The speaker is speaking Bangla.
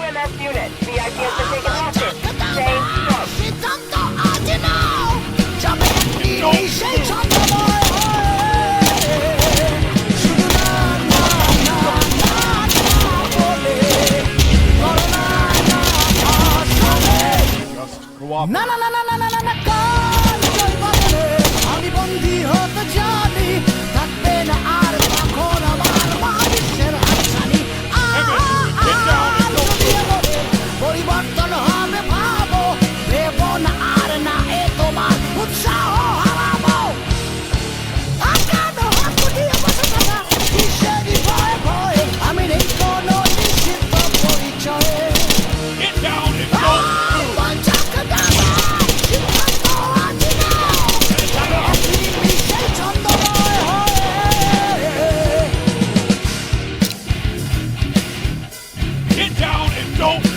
EMS unit. VIP has been taken hostage. Stay put. সিদ্ধান্ত আজ নাও যাবে এই সেই ছন্দময় হয়ে শুধু না না না না না বলে করো না না ভাষণে না না না না না না না না কাল জয় বলে আমি বন্দী হতে জানি থাকবে না আর তখন আমার মহাবিশ্বের হাতছানি পরিবর্তন হবে ভাবো ভেবো না আর না এ তোমার উৎসাহ হারাবো আকানো হাতু দিয়ে বসে থাকা কিসেরই ভয়ে ভয়ে আমি নেই কোনো নিশ্চিত পরিচয়ে Get down and go! বাঞ্চাকে দাবাই সিদ্ধান্ত আজ নাও একই বিশেষ ছন্দময় হয়ে Get down and don't